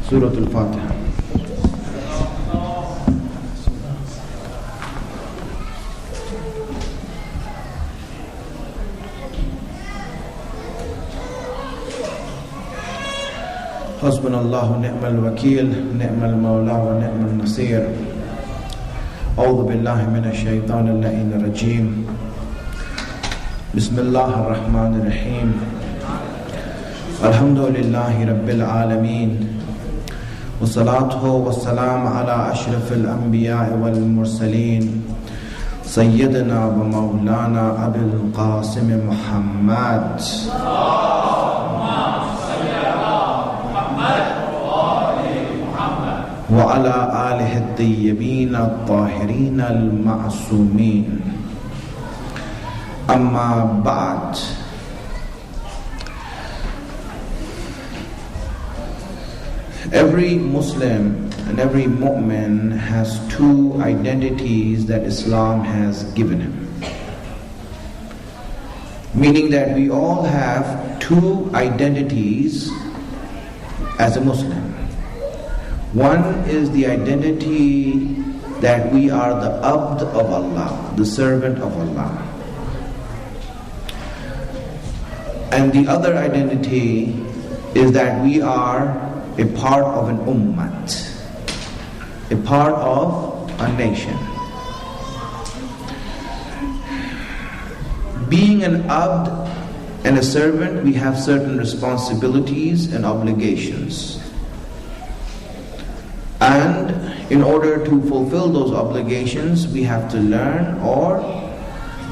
Surah Al-Fatiha. حسبنا الله ونعم الوكيل نعم المولى ونعم النصير أعوذ بالله من الشيطان اللعين الرجيم بسم الله الرحمن الرحيم الحمد لله رب العالمين والصلاة والسلام على أشرف الأنبياء والمرسلين سيدنا ومولانا أبي القاسم محمد وعلى آله الطيبين الطاهرين المعصومين أما بعد. Every Muslim and every mu'min has two identities that Islam has given him. Meaning that we all have two identities as a Muslim. One is the identity that we are the abd of Allah, the servant of Allah. And the other identity is that we are a part of an ummat, a part of a nation. Being an abd and a servant, we have certain responsibilities and obligations. And in order to fulfill those obligations, we have to learn or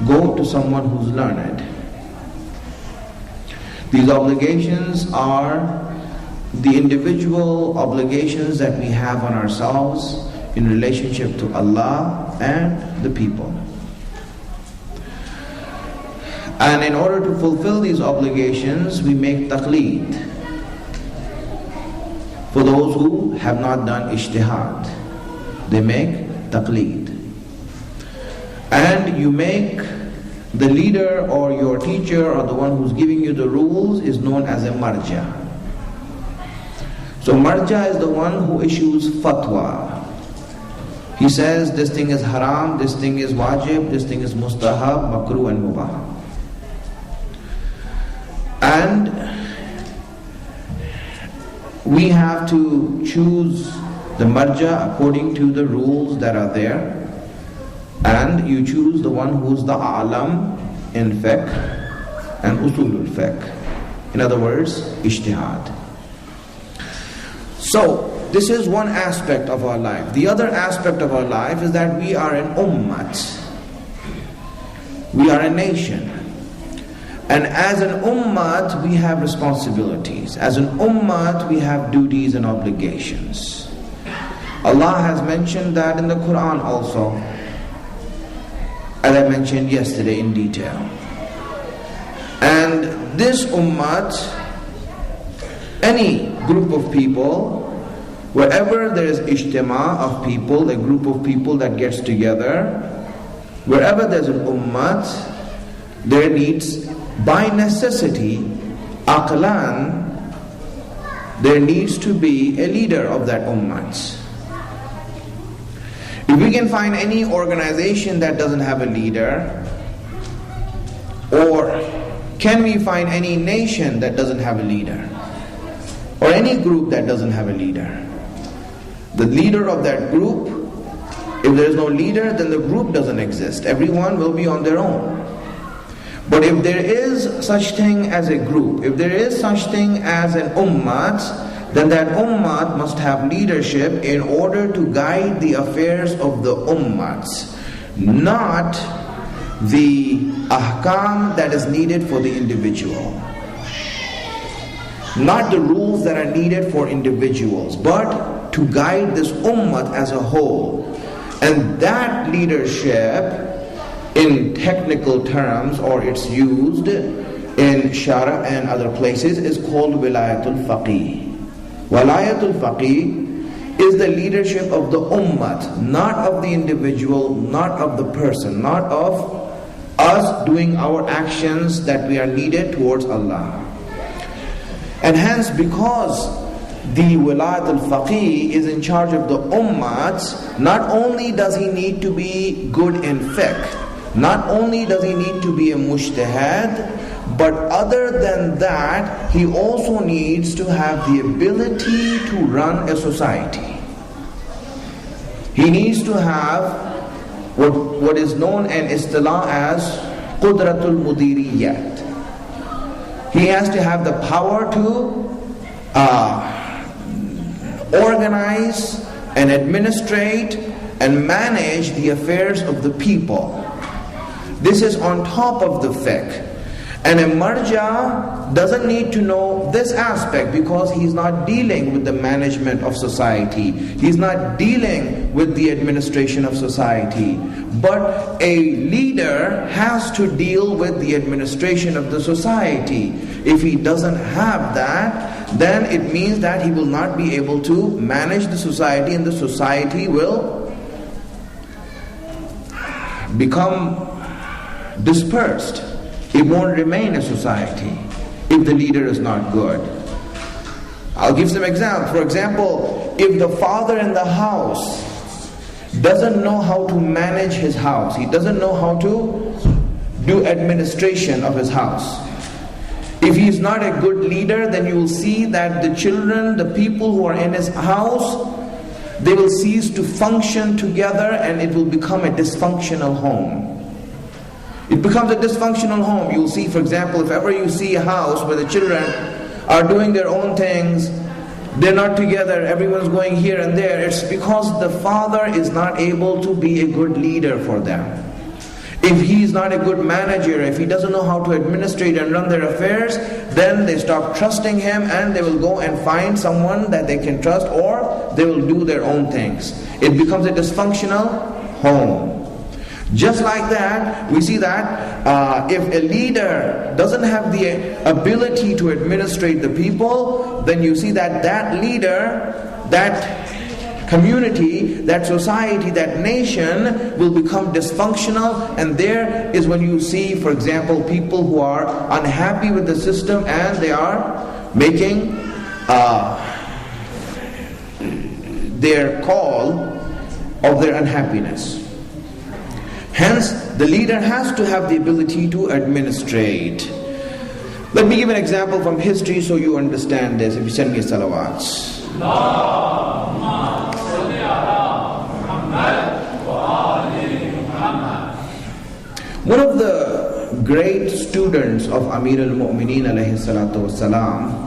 go to someone who's learned. These obligations are the individual obligations that we have on ourselves in relationship to Allah and the people. And in order to fulfill these obligations, we make taqleed. For those who have not done ijtihad, they make taqleed. And you make the leader or your teacher or the one who's giving you the rules is known as a marja. So marja is the one who issues fatwa. He says this thing is haram, this thing is wajib, this thing is mustahab, makruh and mubah. And we have to choose the marja according to the rules that are there. And you choose the one who's the a'lam in fiqh and usulul fiqh. In other words, ijtihad. So, this is one aspect of our life. The other aspect of our life is that we are an ummat. We are a nation. And as an ummat, we have responsibilities. As an ummat, we have duties and obligations. Allah has mentioned that in the Quran also, as I mentioned yesterday in detail. And this ummat, any group of people, wherever there is ijtima of people, a group of people that gets together, wherever there's an ummat, there needs, by necessity, aqlan, there needs to be a leader of that ummat. If we can find any organization that doesn't have a leader, or can we find any nation that doesn't have a leader, or any group that doesn't have a leader? The leader of that group, if there is no leader, then the group doesn't exist. Everyone will be on their own. But if there is such thing as a group, if there is such thing as an ummat, then that ummat must have leadership in order to guide the affairs of the ummats, not the ahkam that is needed for the individual. Not the rules that are needed for individuals, but to guide this ummat as a whole. And that leadership, in technical terms, or it's used in Shara and other places, is called Wilayatul Faqih. Wilayatul Faqih is the leadership of the ummat, not of the individual, not of the person, not of us doing our actions that we are needed towards Allah. And hence, because the Wilayat al-Faqih is in charge of the ummats, not only does he need to be good in fiqh, not only does he need to be a mujtahid, but other than that, he also needs to have the ability to run a society. He needs to have what is known in Istilah as Qudratul Mudiriyat. He has to have the power to organize and administrate and manage the affairs of the people. This is on top of the fiqh. And a marja doesn't need to know this aspect because he's not dealing with the management of society. He's not dealing with the administration of society. But a leader has to deal with the administration of the society. If he doesn't have that, then it means that he will not be able to manage the society, and the society will become dispersed. It won't remain a society if the leader is not good. I'll give some examples. For example, if the father in the house doesn't know how to manage his house, he doesn't know how to do administration of his house. If he is not a good leader, then you will see that the children, the people who are in his house, they will cease to function together, and it will become a dysfunctional home. It becomes a dysfunctional home. You'll see, for example, if ever you see a house where the children are doing their own things, they're not together, everyone's going here and there, it's because the father is not able to be a good leader for them. If he's not a good manager, if he doesn't know how to administrate and run their affairs, then they stop trusting him and they will go and find someone that they can trust, or they will do their own things. It becomes a dysfunctional home. Just like that, we see that if a leader doesn't have the ability to administrate the people, then you see that that leader, that community, that society, that nation will become dysfunctional. And there is when you see, for example, people who are unhappy with the system and they are making their call of their unhappiness. Hence, the leader has to have the ability to administrate. Let me give an example from history so you understand this. If you send me salawats. One of the great students of Amir al-Mu'mineen alayhi salatu wasalam,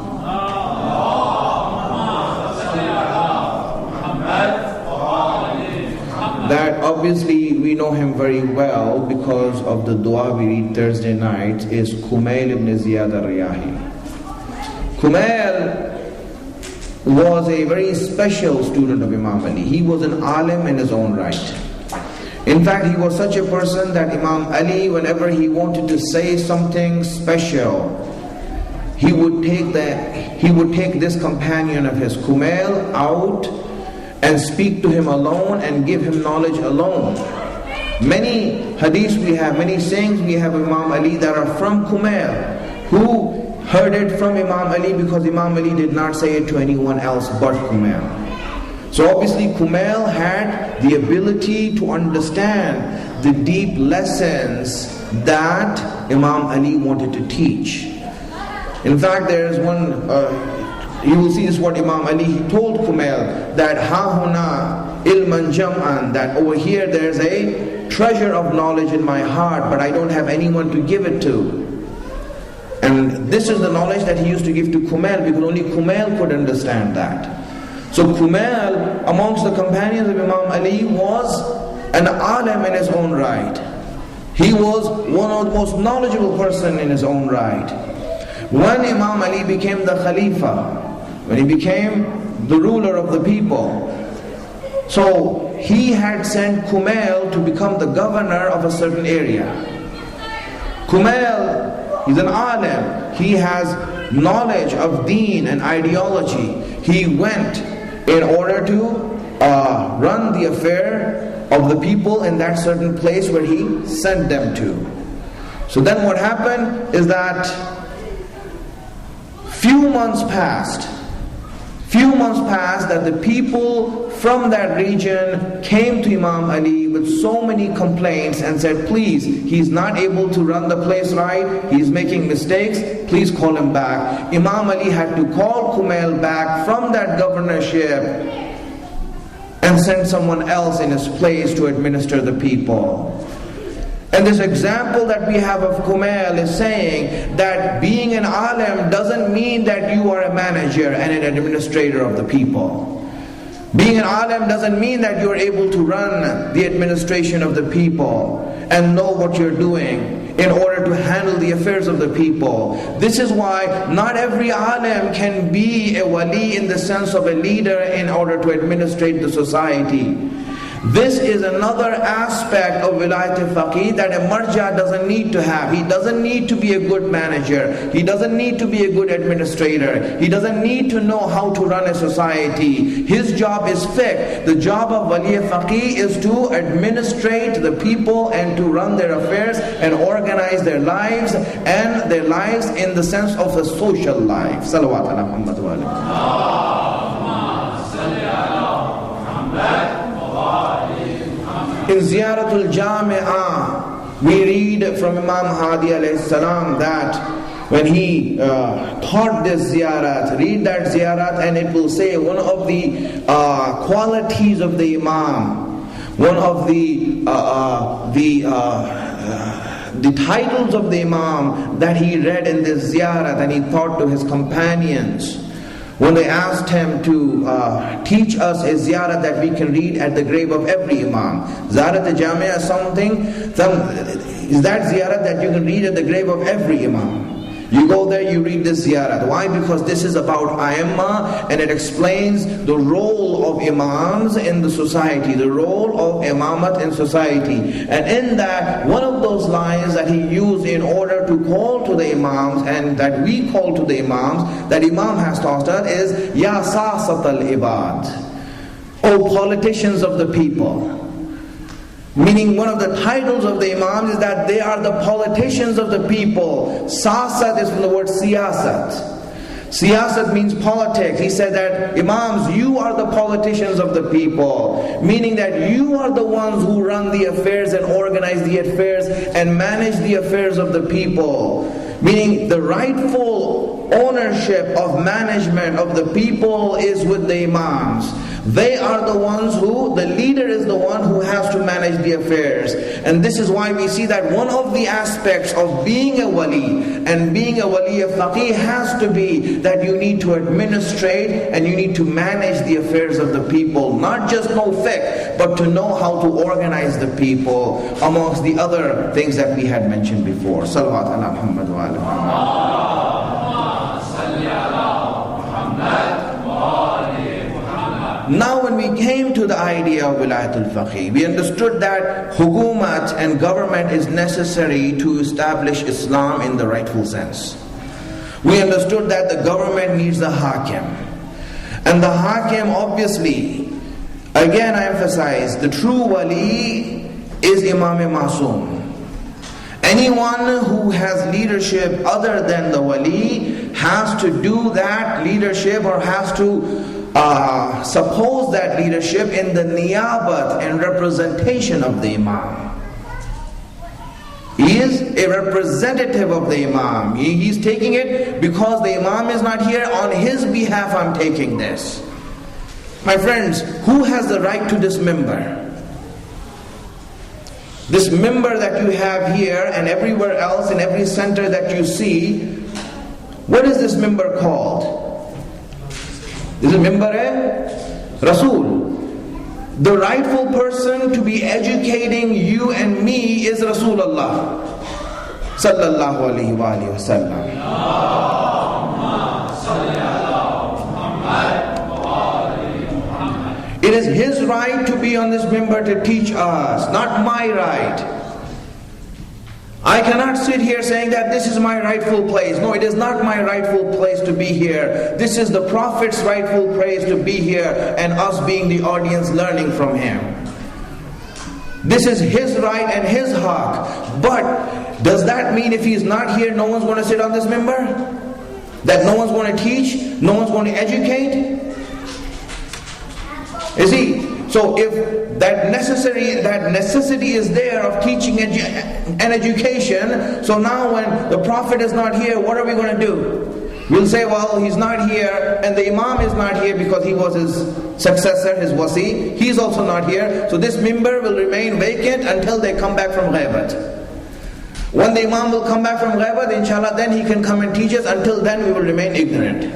that obviously we know him very well because of the dua we read Thursday night, is Kumail ibn Ziyad al-Riyahi. Kumail was a very special student of Imam Ali. He was an alim in his own right. In fact, he was such a person that Imam Ali, whenever he wanted to say something special, he would take this companion of his, Kumail, out and speak to him alone and give him knowledge alone. Many hadiths we have, many sayings we have of Imam Ali that are from Kumail, who heard it from Imam Ali because Imam Ali did not say it to anyone else but Kumail. So obviously Kumail had the ability to understand the deep lessons that Imam Ali wanted to teach. In fact, there is one, you will see this what Imam Ali told Kumail, that hahuna ilman jam'an, that over here there is a treasure of knowledge in my heart, but I don't have anyone to give it to. And this is the knowledge that he used to give to Kumail, because only Kumail could understand that. So Kumail, amongst the companions of Imam Ali, was an alim in his own right. He was one of the most knowledgeable person in his own right. When Imam Ali became the Khalifa, when he became the ruler of the people, so he had sent Kumail to become the governor of a certain area. Kumail, he's an alim, he has knowledge of deen and ideology. He went in order to run the affair of the people in that certain place where he sent them to. So then what happened is that few months passed. Few months passed that the people from that region came to Imam Ali with so many complaints and said, please, he's not able to run the place right, he's making mistakes, please call him back. Imam Ali had to call Kumail back from that governorship and send someone else in his place to administer the people. And this example that we have of Kumail is saying that being an alim doesn't mean that you are a manager and an administrator of the people. Being an alim doesn't mean that you're able to run the administration of the people and know what you're doing in order to handle the affairs of the people. This is why not every alim can be a wali in the sense of a leader in order to administrate the society. This is another aspect of wilayat al-faqih that a marja doesn't need to have. He doesn't need to be a good manager. He doesn't need to be a good administrator. He doesn't need to know how to run a society. His job is fiqh. The job of wali al-faqih is to administrate the people and to run their affairs and organize their lives, and their lives in the sense of a social life. Salawat ala Muhammad wa alihi. In Ziyaratul Jami'ah, we read from Imam Hadi alayhi salam that when he taught this ziyarat, read that ziyarat and it will say one of the qualities of the Imam, one of the titles of the Imam that he read in this ziyarat and he taught to his companions. When they asked him to teach us a ziyarat that we can read at the grave of every Imam. Ziyarat al-Jami'ah is that ziyarat that you can read at the grave of every Imam. You go there, you read this ziyarat. Why? Because this is about A'immah and it explains the role of Imams in the society, the role of Imamat in society. And in that, one of those lines that he used in order to call to the Imams and that we call to the Imams, that Imam has taught us is, Ya Sasat al-Ibad, O politicians of the people. Meaning one of the titles of the Imams is that they are the politicians of the people. Sasat is from the word siyasat. Siyasat means politics. He said that, Imams, you are the politicians of the people. Meaning that you are the ones who run the affairs and organize the affairs and manage the affairs of the people. Meaning the rightful ownership of management of the people is with the Imams. They are the ones who, the leader is the one who has to manage the affairs. And this is why we see that one of the aspects of being a wali and being a wali of faqih has to be that you need to administrate and you need to manage the affairs of the people. Not just know fiqh, but to know how to organize the people amongst the other things that we had mentioned before. Salawat ala Muhammad wa ala Muhammad. Now when we came to the idea of wilayat al-faqih, we understood that hukumat and government is necessary to establish Islam in the rightful sense. We understood that the government needs the hakim. And the hakim, obviously, again I emphasize, the true wali is Imam Masoom. Anyone who has leadership other than the wali has to do that leadership or has to suppose that leadership in the niyabat and representation of the Imam. He is a representative of the Imam. He's taking it because the Imam is not here. On his behalf I'm taking this. My friends, who has the right to this member? This member that you have here and everywhere else in every center that you see, what is this member called? This is member Rasul. The rightful person to be educating you and me is Rasulullah sallallahu alaihi wasallam. It is his right to be on this member to teach us, not my right. I cannot sit here saying that this is my rightful place. No, it is not my rightful place to be here. This is the Prophet's rightful place to be here and us being the audience learning from him. This is his right and his haq. But does that mean if he's not here, no one's going to sit on this member? That no one's going to teach? No one's going to educate? You see, so if that necessity is there of teaching and education, so now when the Prophet is not here, what are we going to do? We'll say, well, he's not here, and the Imam is not here because he was his successor, his wasi. He's also not here. So this mimbar will remain vacant until they come back from ghaibat. When the Imam will come back from ghaibat, inshallah, then he can come and teach us. Until then, we will remain ignorant.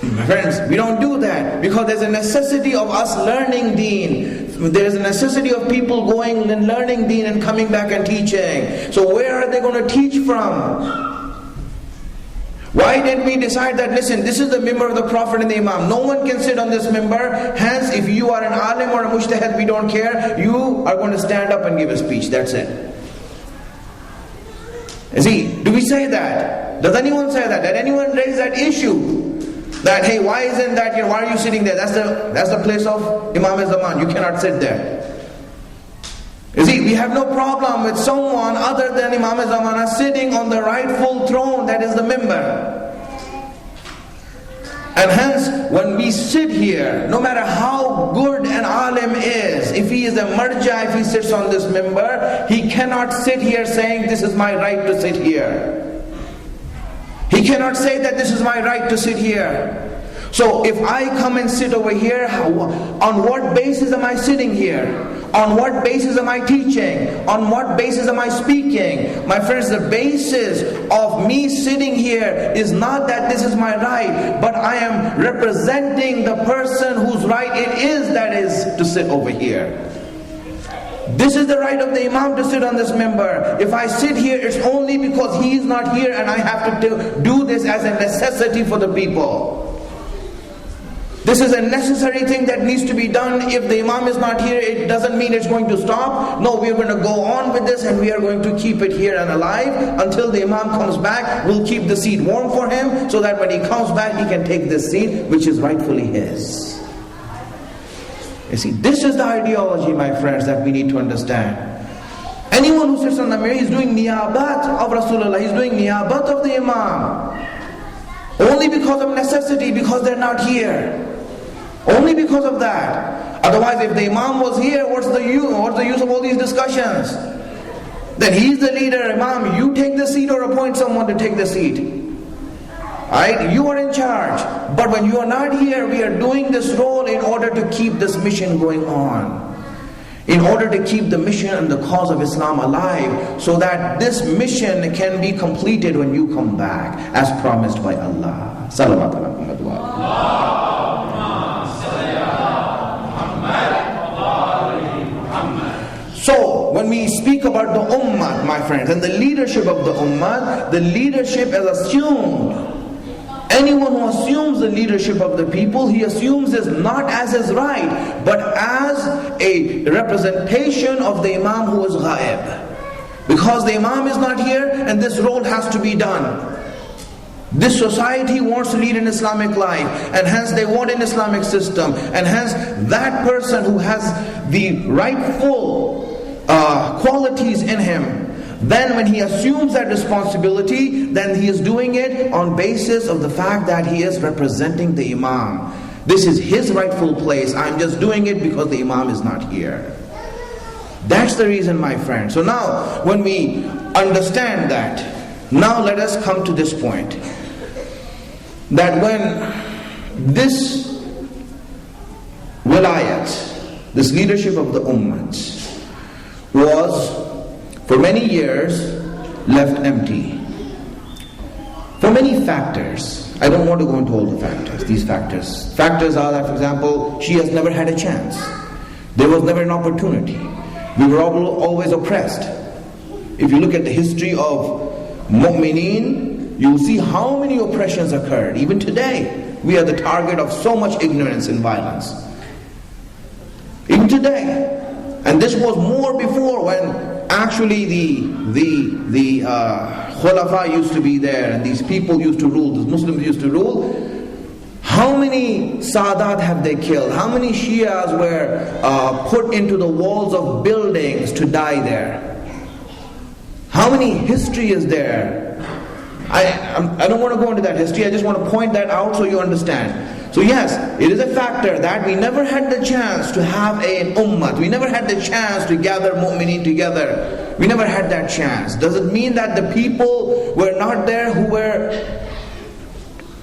My friends, we don't do that because there's a necessity of us learning deen. There's a necessity of people going and learning deen and coming back and teaching. So where are they going to teach from? Why did we decide that, listen, this is the mimbar of the Prophet and the Imam. No one can sit on this mimbar. Hence, if you are an alim or a mujtahid, we don't care. You are going to stand up and give a speech. That's it. See, do we say that? Does anyone say that? Did anyone raise that issue? That, hey, why isn't that here? Why are you sitting there? That's the place of Imam Zaman. You cannot sit there. You see, we have no problem with someone other than Imam Zamana sitting on the rightful throne, that is the mimbar. And hence, when we sit here, no matter how good an alim is, if he is a marja, if he sits on this mimbar, he cannot sit here saying, this is my right to sit here. He cannot say that this is my right to sit here. So if I come and sit over here, on what basis am I sitting here? On what basis am I teaching? On what basis am I speaking? My friends, the basis of me sitting here is not that this is my right, but I am representing the person whose right it is that is to sit over here. This is the right of the Imam to sit on this mimbar. If I sit here, it's only because he is not here and I have to do this as a necessity for the people. This is a necessary thing that needs to be done. If the Imam is not here, it doesn't mean it's going to stop. No, we are going to go on with this and we are going to keep it here and alive until the Imam comes back. We'll keep the seat warm for him so that when he comes back, he can take this seat which is rightfully his. You see, this is the ideology, my friends, that we need to understand. Anyone who sits on the mirror is doing niyabat of Rasulullah. He's doing niyabat of the Imam. Only because of necessity, because they're not here. Only because of that. Otherwise, if the Imam was here, what's the use of all these discussions? Then he's the leader, Imam, you take the seat or appoint someone to take the seat. Right? You are in charge. But when you are not here, we are doing this role in order to keep this mission going on. In order to keep the mission and the cause of Islam alive, so that this mission can be completed when you come back, as promised by Allah. Salawat ala Muhammad wa alihi. So, when we speak about the ummah, my friends, and the leadership of the ummah, the leadership is assumed. Anyone who assumes the leadership of the people, he assumes this not as his right, but as a representation of the Imam who is ghaib. Because the Imam is not here and this role has to be done. This society wants to lead an Islamic life, and hence they want an Islamic system, and hence that person who has the rightful qualities in him, then when he assumes that responsibility, then he is doing it on basis of the fact that he is representing the Imam. This is his rightful place. I'm just doing it because the Imam is not here. That's the reason, my friend. So now, when we understand that, now let us come to this point. That when this wilayat, this leadership of the ummah, was for many years left empty. For many factors. I don't want to go into all the factors. These factors are that, for example, she has never had a chance. There was never an opportunity. We were always oppressed. If you look at the history of mu'mineen, you will see how many oppressions occurred. Even today, we are the target of so much ignorance and violence. Even today. And this was more before, when actually the khulafa used to be there and these people used to rule, the Muslims used to rule. How many Sadat have they killed? How many Shias were put into the walls of buildings to die there? How many history is there? I don't want to go into that history. I just want to point that out so you understand. So yes, it is a factor that we never had the chance to have an ummah. We never had the chance to gather mu'mineen together. We never had that chance. Does it mean that the people were not there who were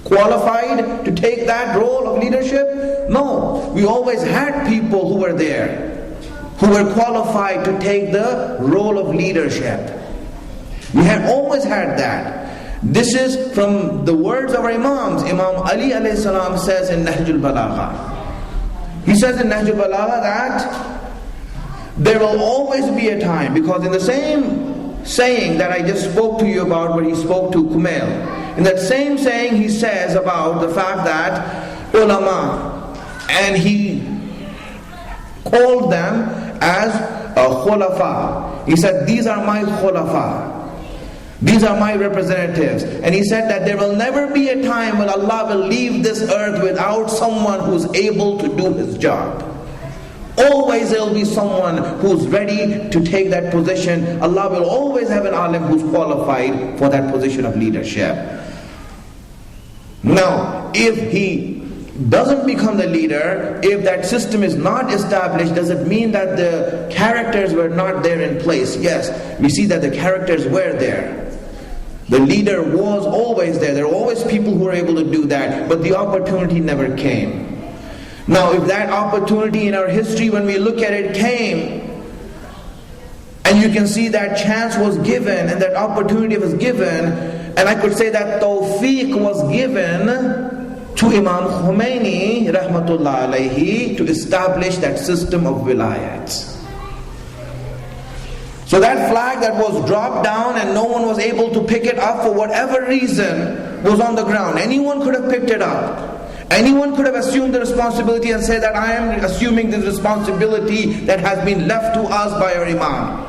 qualified to take that role of leadership? No, we always had people who were there, who were qualified to take the role of leadership. We had always had that. This is from the words of our Imams. Imam Ali alayhi salam says in Nahjul Balagha. He says in Nahjul Balagha that there will always be a time, because in the same saying that I just spoke to you about where he spoke to Kumail, in that same saying he says about the fact that ulama, and he called them as a khulafa. He said, these are my khulafa. These are my representatives. And he said that there will never be a time when Allah will leave this earth without someone who's able to do his job. Always there will be someone who's ready to take that position. Allah will always have an alim who's qualified for that position of leadership. Now, if he doesn't become the leader, if that system is not established, does it mean that the characters were not there in place? Yes, we see that the characters were there. The leader was always there. There were always people who were able to do that, but the opportunity never came. Now, if that opportunity in our history, when we look at it, came, and you can see that chance was given, and that opportunity was given, and I could say that tawfiq was given to Imam Khomeini rahmatullah alayhi to establish that system of wilayats. So that flag that was dropped down and no one was able to pick it up for whatever reason was on the ground. Anyone could have picked it up. Anyone could have assumed the responsibility and said that I am assuming this responsibility that has been left to us by our Imam.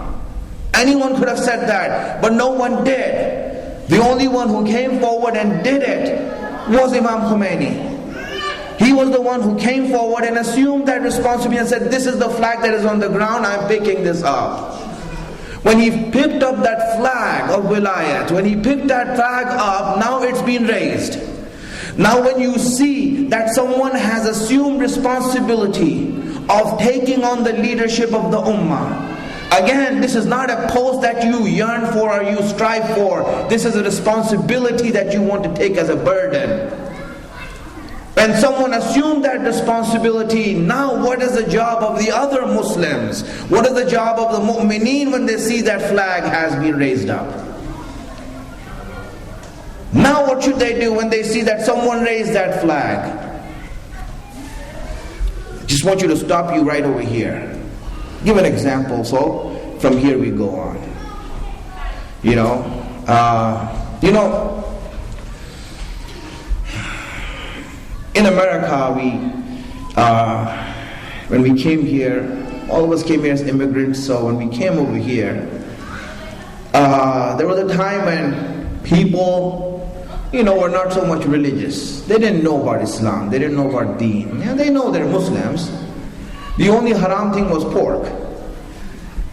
Anyone could have said that, but no one did. The only one who came forward and did it was Imam Khomeini. He was the one who came forward and assumed that responsibility and said, this is the flag that is on the ground, I am picking this up. When he picked up that flag of wilayat, when he picked that flag up, now it's been raised. Now when you see that someone has assumed responsibility of taking on the leadership of the ummah, again, this is not a post that you yearn for or you strive for. This is a responsibility that you want to take as a burden. When someone assumed that responsibility, now what is the job of the other Muslims? What is the job of the mu'mineen when they see that flag has been raised up? Now what should they do when they see that someone raised that flag? Just want you to stop you right over here. Give an example, so from here we go on. In America, when we came here, all of us came here as immigrants, so when we came over here, there was a time when people, were not so much religious. They didn't know about Islam, they didn't know about Deen. Yeah, they know they're Muslims. The only haram thing was pork.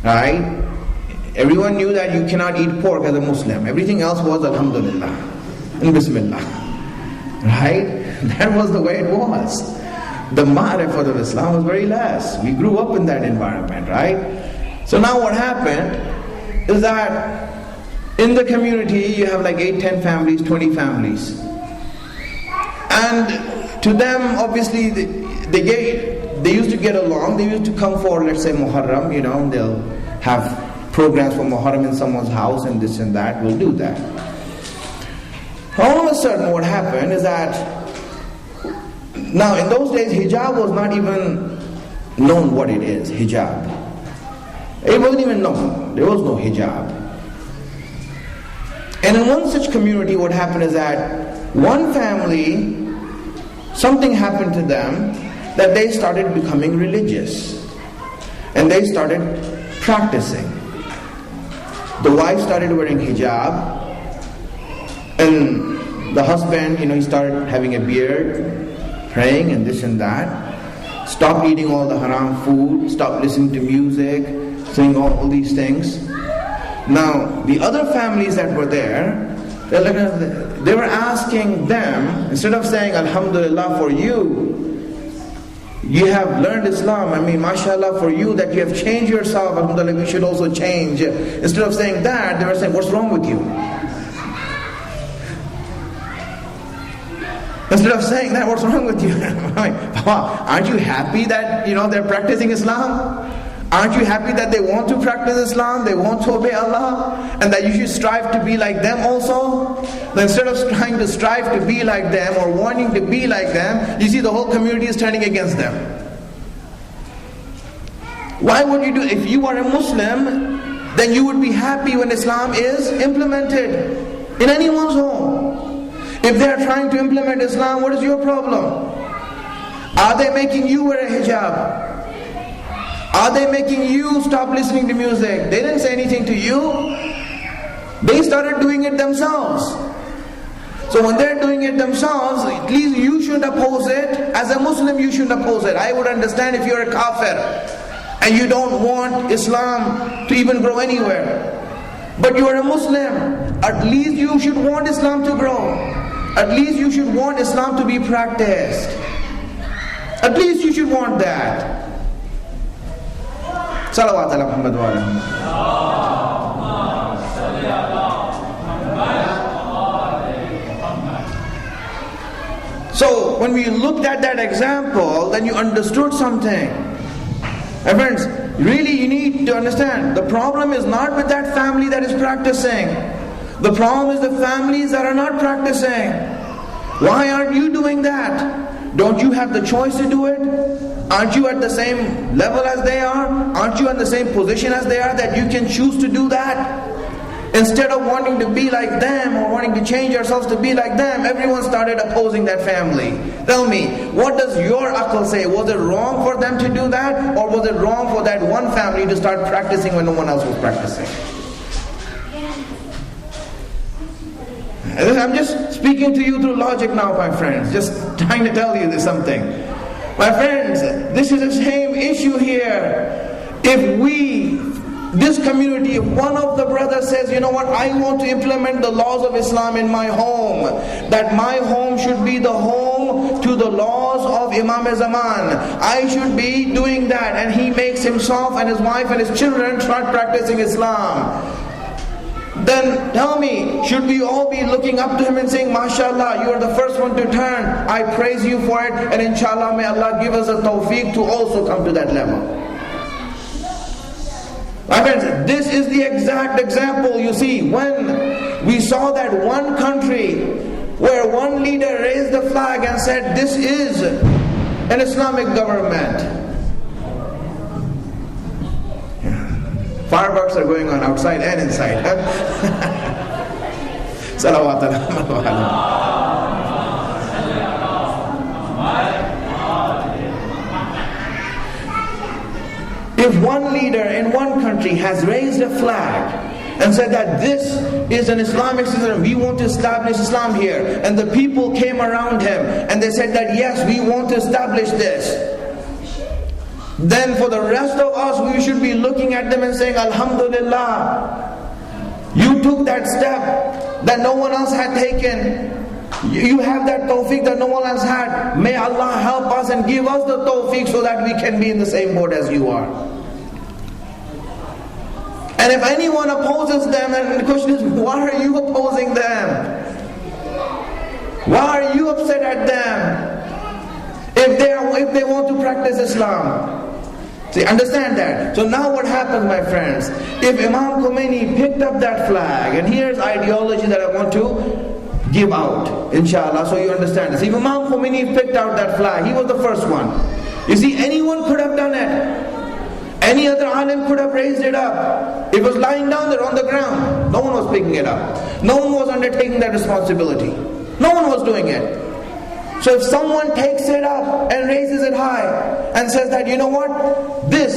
Right? Everyone knew that you cannot eat pork as a Muslim. Everything else was Alhamdulillah and Bismillah. Right? That was the way it was. The ma'rifat of Islam was very less. We grew up in that environment, right? So now what happened is that in the community you have like 8, 10 families, 20 families. And to them, obviously, they used to get along. They used to come for, let's say, Muharram, they'll have programs for Muharram in someone's house and this and that. We'll do that. All of a sudden what happened is that now in those days hijab was not even known what it is, hijab. It wasn't even known. There was no hijab. And in one such community what happened is that one family, something happened to them that they started becoming religious. And they started practicing. The wife started wearing hijab. And the husband, he started having a beard, praying and this and that. Stopped eating all the haram food, stopped listening to music, saying all these things. Now, the other families that were there, they're like, they were asking them, instead of saying, Alhamdulillah for you, you have learned Islam, I mean, mashallah for you that you have changed yourself, alhamdulillah, we should also change. Instead of saying that, they were saying, what's wrong with you? Instead of saying that, what's wrong with you? Aren't you happy that, they're practicing Islam? Aren't you happy that they want to practice Islam, they want to obey Allah, and that you should strive to be like them also? But instead of trying to strive to be like them or wanting to be like them, you see the whole community is turning against them. Why would you do it? If you are a Muslim, then you would be happy when Islam is implemented in anyone's home. If they are trying to implement Islam, what is your problem? Are they making you wear a hijab? Are they making you stop listening to music? They didn't say anything to you. They started doing it themselves. So when they're doing it themselves, at least you shouldn't oppose it. As a Muslim, you shouldn't oppose it. I would understand if you're a kafir and you don't want Islam to even grow anywhere. But you're a Muslim. At least you should want Islam to grow. At least you should want Islam to be practiced. At least you should want that. Salawat ala Muhammad wa ala Muhammad. So when we looked at that example, then you understood something. My friends, really you need to understand, the problem is not with that family that is practicing. The problem is the families that are not practicing. Why aren't you doing that? Don't you have the choice to do it? Aren't you at the same level as they are? Aren't you in the same position as they are that you can choose to do that? Instead of wanting to be like them or wanting to change ourselves to be like them, everyone started opposing that family. Tell me, what does your aql say? Was it wrong for them to do that? Or was it wrong for that one family to start practicing when no one else was practicing? I'm just speaking to you through logic now, my friends. Just trying to tell you this something. My friends, this is the same issue here. This community, if one of the brothers says, you know what, I want to implement the laws of Islam in my home, that my home should be the home to the laws of Imam Zaman, I should be doing that, and he makes himself and his wife and his children start practicing Islam, then tell me, should we all be looking up to him and saying, mashallah, you are the first one to turn, I praise you for it, and inshallah may Allah give us a tawfiq to also come to that level. My friends, this is the exact example. You see, when we saw that one country where one leader raised the flag and said, this is an Islamic government. Fireworks are going on outside and inside. Salawat ala. If one leader in one country has raised a flag and said that this is an Islamic system, we want to establish Islam here, and the people came around him and they said that yes, we want to establish this, then for the rest of us, we should be looking at them and saying, Alhamdulillah, you took that step that no one else had taken. You have that tawfiq that no one else had. May Allah help us and give us the tawfiq so that we can be in the same boat as you are. And if anyone opposes them, then the question is, why are you opposing them? Why are you upset at them? If they want to practice Islam. See, understand that. So now what happens, my friends? If Imam Khomeini picked up that flag, and here's ideology that I want to give out, inshallah, so you understand this. If Imam Khomeini picked out that flag, he was the first one. You see, anyone could have done it. Any other alim could have raised it up. It was lying down there on the ground. No one was picking it up. No one was undertaking that responsibility. No one was doing it. So if someone takes it up and raises it high and says that, you know what, this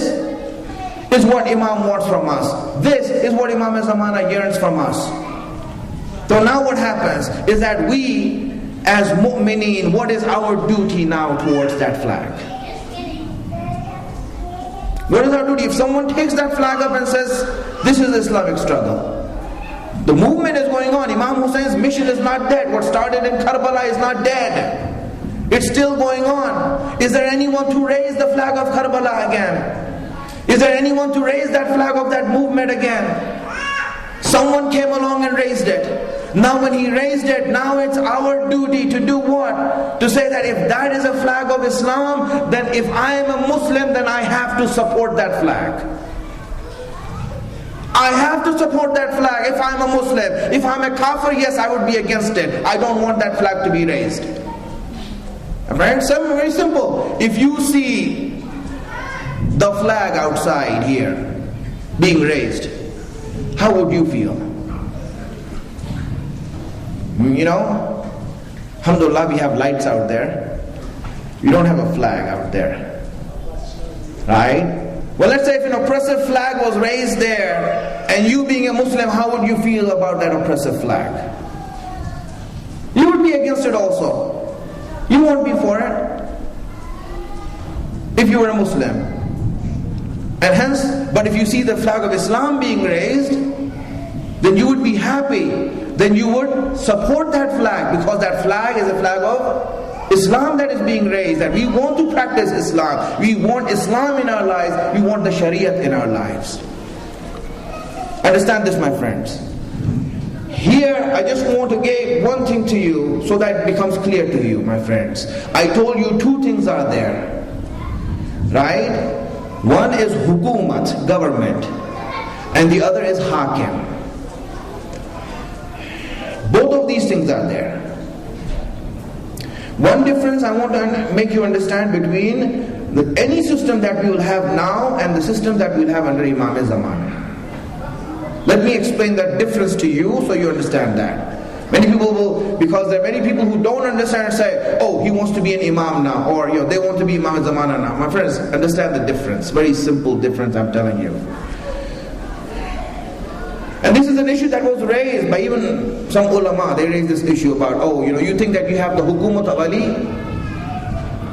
is what Imam wants from us. This is what Imam Zamana yearns from us. So now what happens is that we as mu'mineen, what is our duty now towards that flag? What is our duty? If someone takes that flag up and says, this is the Islamic struggle, The movement is going on. Imam Hussein's mission is not dead. What started in Karbala is not dead. It's still going on. Is there anyone to raise the flag of Karbala again? Is there anyone to raise that flag of that movement again? Someone came along and raised it. Now when he raised it, now it's our duty to do what? To say that if that is a flag of Islam, then if I am a Muslim, then I have to support that flag. I have to support that flag if I'm a Muslim. If I'm a kafir, yes, I would be against it. I don't want that flag to be raised. Friends, very simple. If you see the flag outside here being raised, how would you feel? You know, alhamdulillah, we have lights out there. We don't have a flag out there. Right? Well, let's say if an oppressive flag was raised there, and you being a Muslim, how would you feel about that oppressive flag? You would be against it also. You won't be for it if you were a Muslim. And hence, but if you see the flag of Islam being raised, then you would be happy. Then you would support that flag, because that flag is a flag of Islam that is being raised. That we want to practice Islam. We want Islam in our lives. We want the Shariat in our lives. Understand this, my friends. Here, I just want to give one thing to you so that it becomes clear to you, my friends. I told you two things are there. Right? One is hukumat, government. And the other is hakim. Both of these things are there. One difference I want to make you understand between any system that we will have now and the system that we will have under Imam Zaman. Let me explain that difference to you so you understand that. Many people will, because there are many people who don't understand and say, oh, he wants to be an Imam now, or they want to be Imam Zamana now. My friends, understand the difference. Very simple difference, I'm telling you. And this is an issue that was raised by even some ulama. They raised this issue about, you think that you have the hukumat of Ali?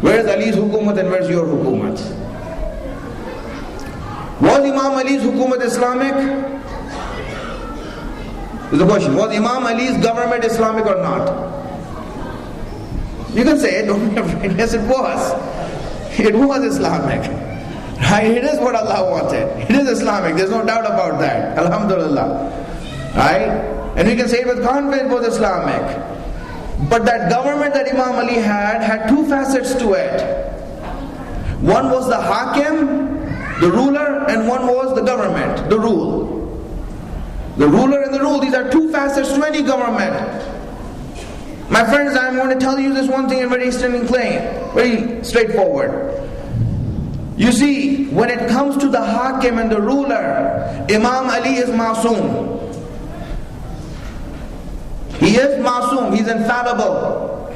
Where is Ali's hukumat and where's your hukumat? Was Imam Ali's hukumat Islamic? Is the question. Was Imam Ali's government Islamic or not? You can say it, don't be afraid. Yes, it was. It was Islamic. Right? It is what Allah wanted. It is Islamic. There's no doubt about that. Alhamdulillah. Right? And we can say it with confidence, it was Islamic. But that government that Imam Ali had two facets to it. One was the hakim, the ruler, and one was the government, the rule. The ruler and the rule, these are two facets to any government. My friends, I'm going to tell you this one thing in very plain, very straightforward. You see, when it comes to the hakim and the ruler, Imam Ali is masoom. He is masoom, he's infallible.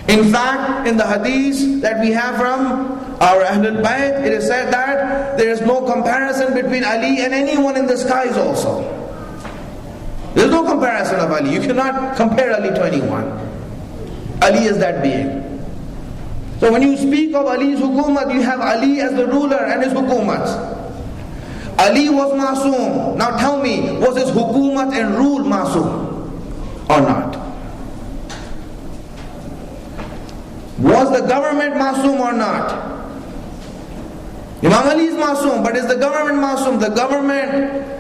In fact, in the hadith that we have from our Ahlul Baig, it is said that there is no comparison between Ali and anyone in the skies also. There is no comparison of Ali. You cannot compare Ali to anyone. Ali is that being. So when you speak of Ali's hukumat, you have Ali as the ruler and his hukumat. Ali was masoom. Now tell me, was his hukumat and rule masoom or not? Was the government masoom or not? Imam Ali is masoom, but is the government masoom? The government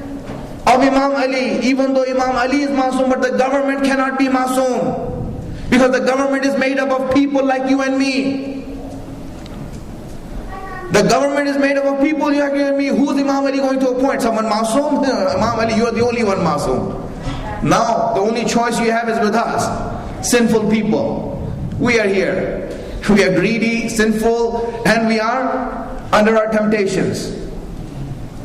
of Imam Ali, even though Imam Ali is masoom, but the government cannot be masoom. Because the government is made up of people like you and me. The government is made up of people like you and me. Who is Imam Ali going to appoint? Someone masoom? Imam Ali, you are the only one masoom. Now, the only choice you have is with us. Sinful people. We are here. We are greedy, sinful, and we are under our temptations.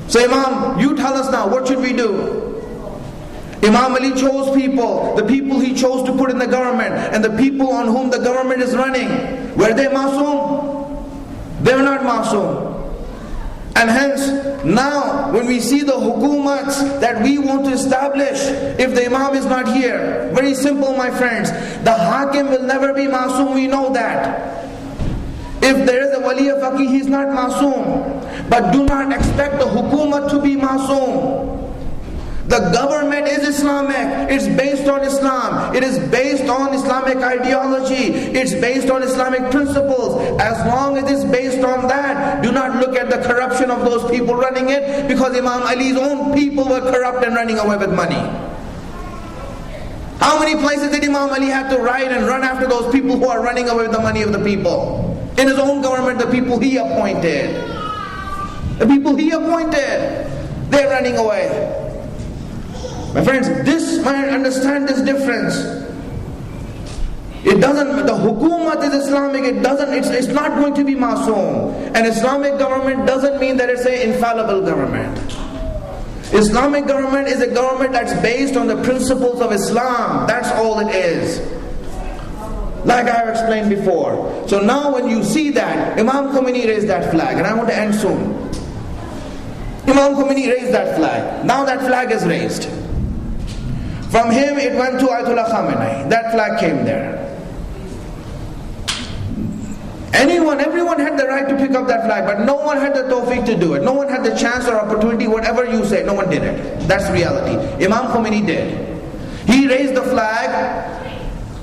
So Imam, you tell us now, what should we do? Imam Ali chose people, the people he chose to put in the government, and the people on whom the government is running, were they masoom? They were not masoom. And hence, now when we see the hukumats that we want to establish, if the Imam is not here, very simple, my friends, the hakim will never be masoom, we know that. If there is a wali of faqih, he is not masoom. But do not expect the hukumat to be masoom. The government is Islamic. It's based on Islam. It is based on Islamic ideology. It's based on Islamic principles. As long as it's based on that, do not look at the corruption of those people running it, because Imam Ali's own people were corrupt and running away with money. How many places did Imam Ali have to ride and run after those people who are running away with the money of the people? In his own government, the people he appointed. The people he appointed, they're running away. My friends, understand this difference. It doesn't, the hukumat is Islamic, it's not going to be masoom. An Islamic government doesn't mean that it's an infallible government. Islamic government is a government that's based on the principles of Islam. That's all it is. Like I have explained before. So now when you see that, Imam Khomeini raised that flag, and I want to end soon. Imam Khomeini raised that flag. Now that flag is raised. From him it went to Ayatollah Khamenei. That flag came there. Everyone had the right to pick up that flag, but no one had the tawfiq to do it. No one had the chance or opportunity, whatever you say, no one did it. That's reality. Imam Khomeini did. He raised the flag.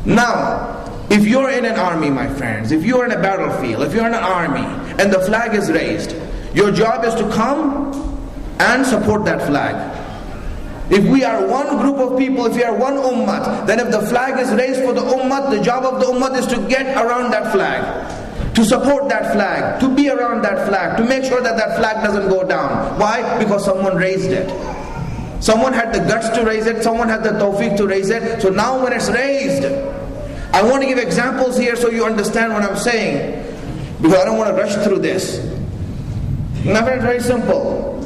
Now, if you're in an army, my friends, if you're in a battlefield, if you're in an army, and the flag is raised, your job is to come and support that flag. If we are one group of people, if we are one ummah, then if the flag is raised for the ummah, the job of the ummah is to get around that flag, to support that flag, to be around that flag, to make sure that that flag doesn't go down. Why? Because someone raised it. Someone had the guts to raise it, someone had the tawfiq to raise it. So now when it's raised, I want to give examples here so you understand what I'm saying, because I don't want to rush through this. Now it's very simple.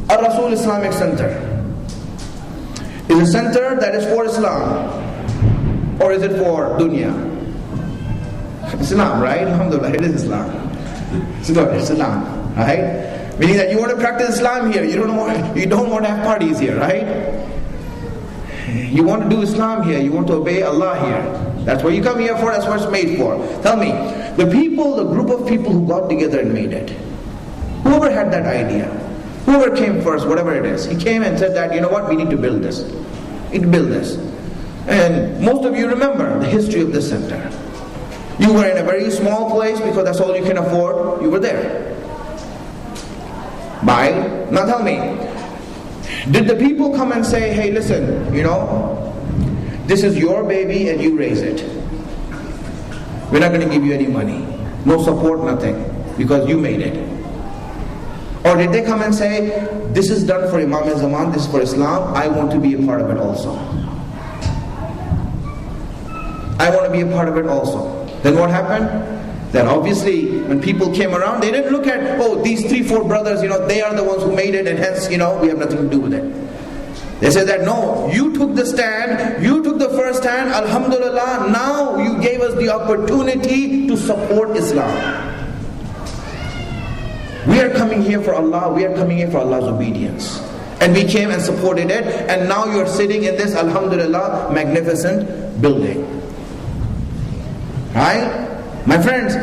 Alrasool Islamic Center is a center that is for Islam, or is it for dunya? Islam, right? Alhamdulillah, it is Islam. It's good, it's Islam, right? Meaning that you want to practice Islam here, you don't want to have parties here, right? You want to do Islam here, you want to obey Allah here. That's what you come here for, that's what it's made for. Tell me, the group of people who got together and made it, whoever had that idea, whoever came first, whatever it is, he came and said that, you know what, we need to build this. We need to build this. And most of you remember the history of this center. You were in a very small place because that's all you can afford. You were there. Baig. Now tell me, did the people come and say, hey, listen, this is your baby and you raise it. We're not going to give you any money. No support, nothing. Because you made it. Or did they come and say, this is done for Imam al-Zaman, this is for Islam, I want to be a part of it also. I want to be a part of it also. Then what happened? Then obviously, when people came around, they didn't look at, oh, these 3-4 brothers, they are the ones who made it, and hence, we have nothing to do with it. They said that, no, you took the stand, you took the first stand, alhamdulillah, now you gave us the opportunity to support Islam. We are coming here for Allah, we are coming here for Allah's obedience. And we came and supported it, and now you are sitting in this, alhamdulillah, magnificent building. Right? My friends,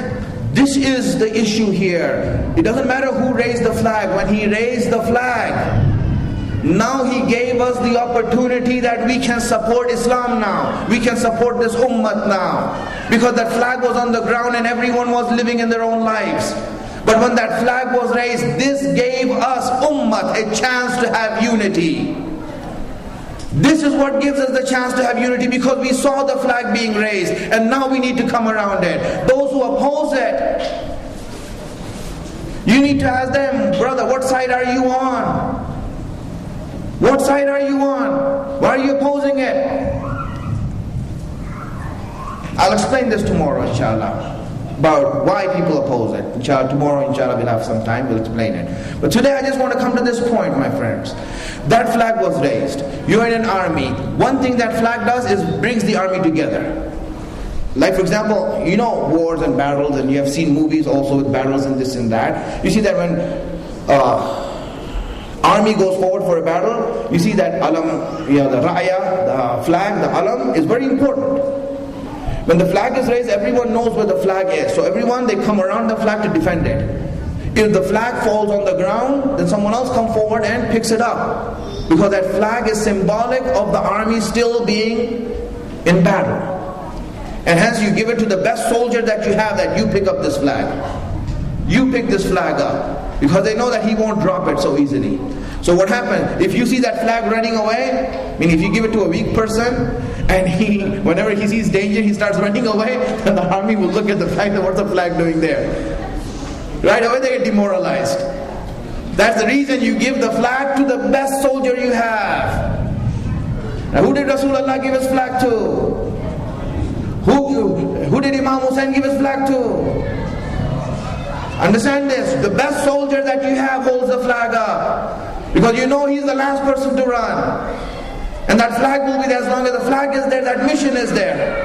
this is the issue here. It doesn't matter who raised the flag. When he raised the flag, now he gave us the opportunity that we can support Islam now. We can support this ummah now. Because that flag was on the ground and everyone was living in their own lives. But when that flag was raised, this gave us ummah a chance to have unity. This is what gives us the chance to have unity, because we saw the flag being raised and now we need to come around it. Those who oppose it, you need to ask them, brother, what side are you on? What side are you on? Why are you opposing it? I'll explain this tomorrow, inshallah, about why people oppose it. Inshallah, tomorrow, inshallah, we'll have some time, we'll explain it. But today I just want to come to this point, my friends. That flag was raised. You're in an army. One thing that flag does is brings the army together. Like, for example, wars and battles, and you have seen movies also with battles and this and that. You see that when army goes forward for a battle, you see that alam, the ra'ya, the flag, the alam is very important. When the flag is raised, everyone knows where the flag is. So everyone, they come around the flag to defend it. If the flag falls on the ground, then someone else comes forward and picks it up. Because that flag is symbolic of the army still being in battle. And hence you give it to the best soldier that you have, that you pick up this flag. You pick this flag up. Because they know that he won't drop it so easily. So what happens? If you see that flag running away, I mean if you give it to a weak person, and whenever he sees danger, he starts running away, then the army will look at the flag, what's the flag doing there? Right away they get demoralized. That's the reason you give the flag to the best soldier you have. Now who did Rasulullah give his flag to? Who did Imam Hussain give his flag to? Understand this, the best soldier that you have holds the flag up. Because you know he's the last person to run. And that flag will be there. As long as the flag is there, that mission is there.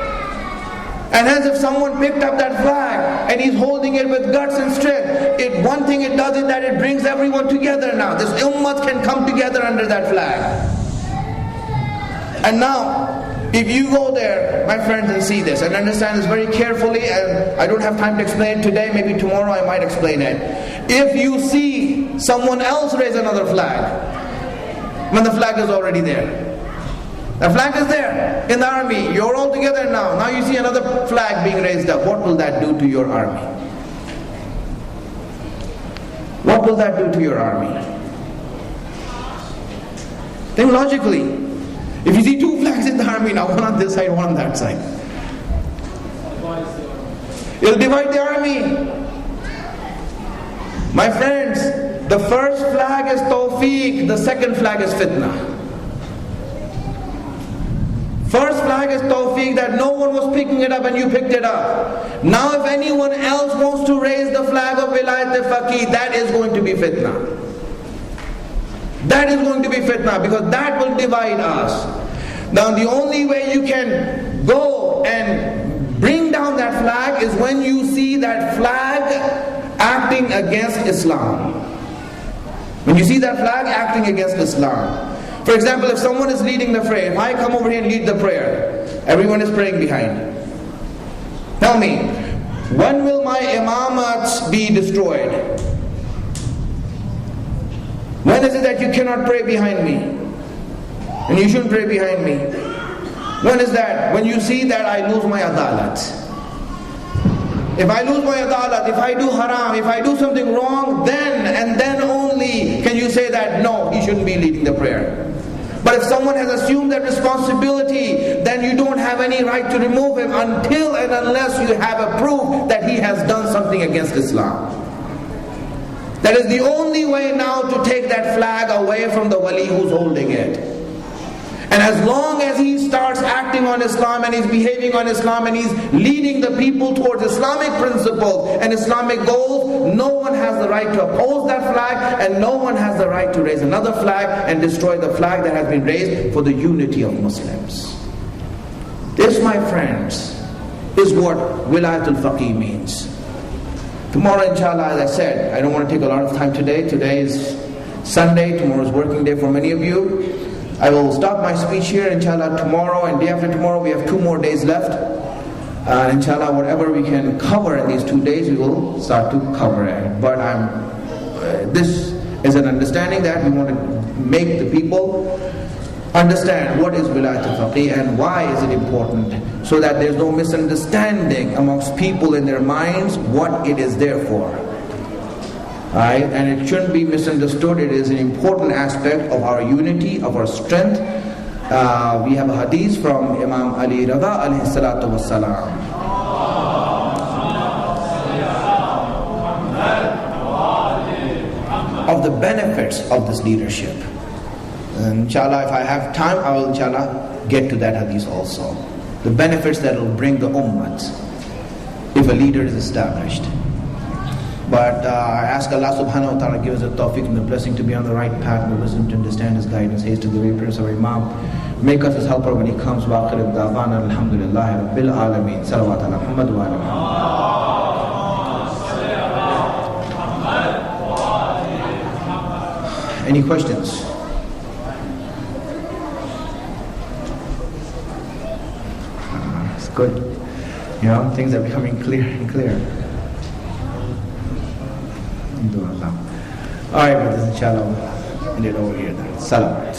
And hence if someone picked up that flag and he's holding it with guts and strength, one thing it does is that it brings everyone together now. This ummah can come together under that flag. And now, if you go there, my friends, and see this and understand this very carefully, and I don't have time to explain it today, maybe tomorrow I might explain it. If you see someone else raise another flag, when the flag is already there, the flag is there in the army, you're all together now. Now you see another flag being raised up. What will that do to your army? What will that do to your army? Think logically. If you see two flags in the army now, one on this side, one on that side, it'll divide the army. My friends, the first flag is tawfiq, the second flag is fitna. First flag is tawfiq, that no one was picking it up and you picked it up. Now if anyone else wants to raise the flag of wilayat al-faqih, that is going to be fitna. That is going to be fitna, because that will divide us. Now the only way you can go and bring down that flag is when you see that flag acting against Islam. When you see that flag acting against Islam. For example, if someone is leading the prayer, if I come over here and lead the prayer, everyone is praying behind. Tell me, when will my imamats be destroyed? When is it that you cannot pray behind me? And you shouldn't pray behind me? When is that? When you see that I lose my adalat. If I lose my adalat, if I do haram, if I do something wrong, then and then only can you say that no, he shouldn't be leading the prayer. But if someone has assumed that responsibility, then you don't have any right to remove him until and unless you have a proof that he has done something against Islam. That is the only way now to take that flag away from the wali who's holding it. And as long as he starts acting on Islam and he's behaving on Islam and he's leading the people towards Islamic principles and Islamic goals, no one has the right to oppose that flag, and no one has the right to raise another flag and destroy the flag that has been raised for the unity of Muslims. This, my friends, is what wilayat al-faqih means. Tomorrow, inshallah, as I said, I don't want to take a lot of time today. Today is Sunday, tomorrow is working day for many of you. I will stop my speech here, inshallah. Tomorrow and day after tomorrow, we have 2 more days left. Inshallah, whatever we can cover in these 2 days, we will start to cover it. But this is an understanding that we want to make the people understand what is wilayat al-faqih and why is it important, so that there's no misunderstanding amongst people in their minds what it is there for. Right? And it shouldn't be misunderstood. It is an important aspect of our unity, of our strength. We have a hadith from Imam Ali Rada alayhi salatu wassalam. Of the benefits of this leadership. And inshallah, if I have time, I will inshallah get to that hadith also. The benefits that will bring the ummah if a leader is established. But I ask Allah subhanahu wa ta'ala give us the tawfiq and the blessing to be on the right path and the wisdom to understand His guidance. Haste to the way prayers of our Imam. Make us His helper when He comes. Wa akhir da'wana alhamdulillahi rabbil alameen. Salawat ala Muhammad wa ala Muhammad. Any questions? It's good. You know, things are becoming clear and clear. Alright, brothers, inshallah. end it over here then. Salamat.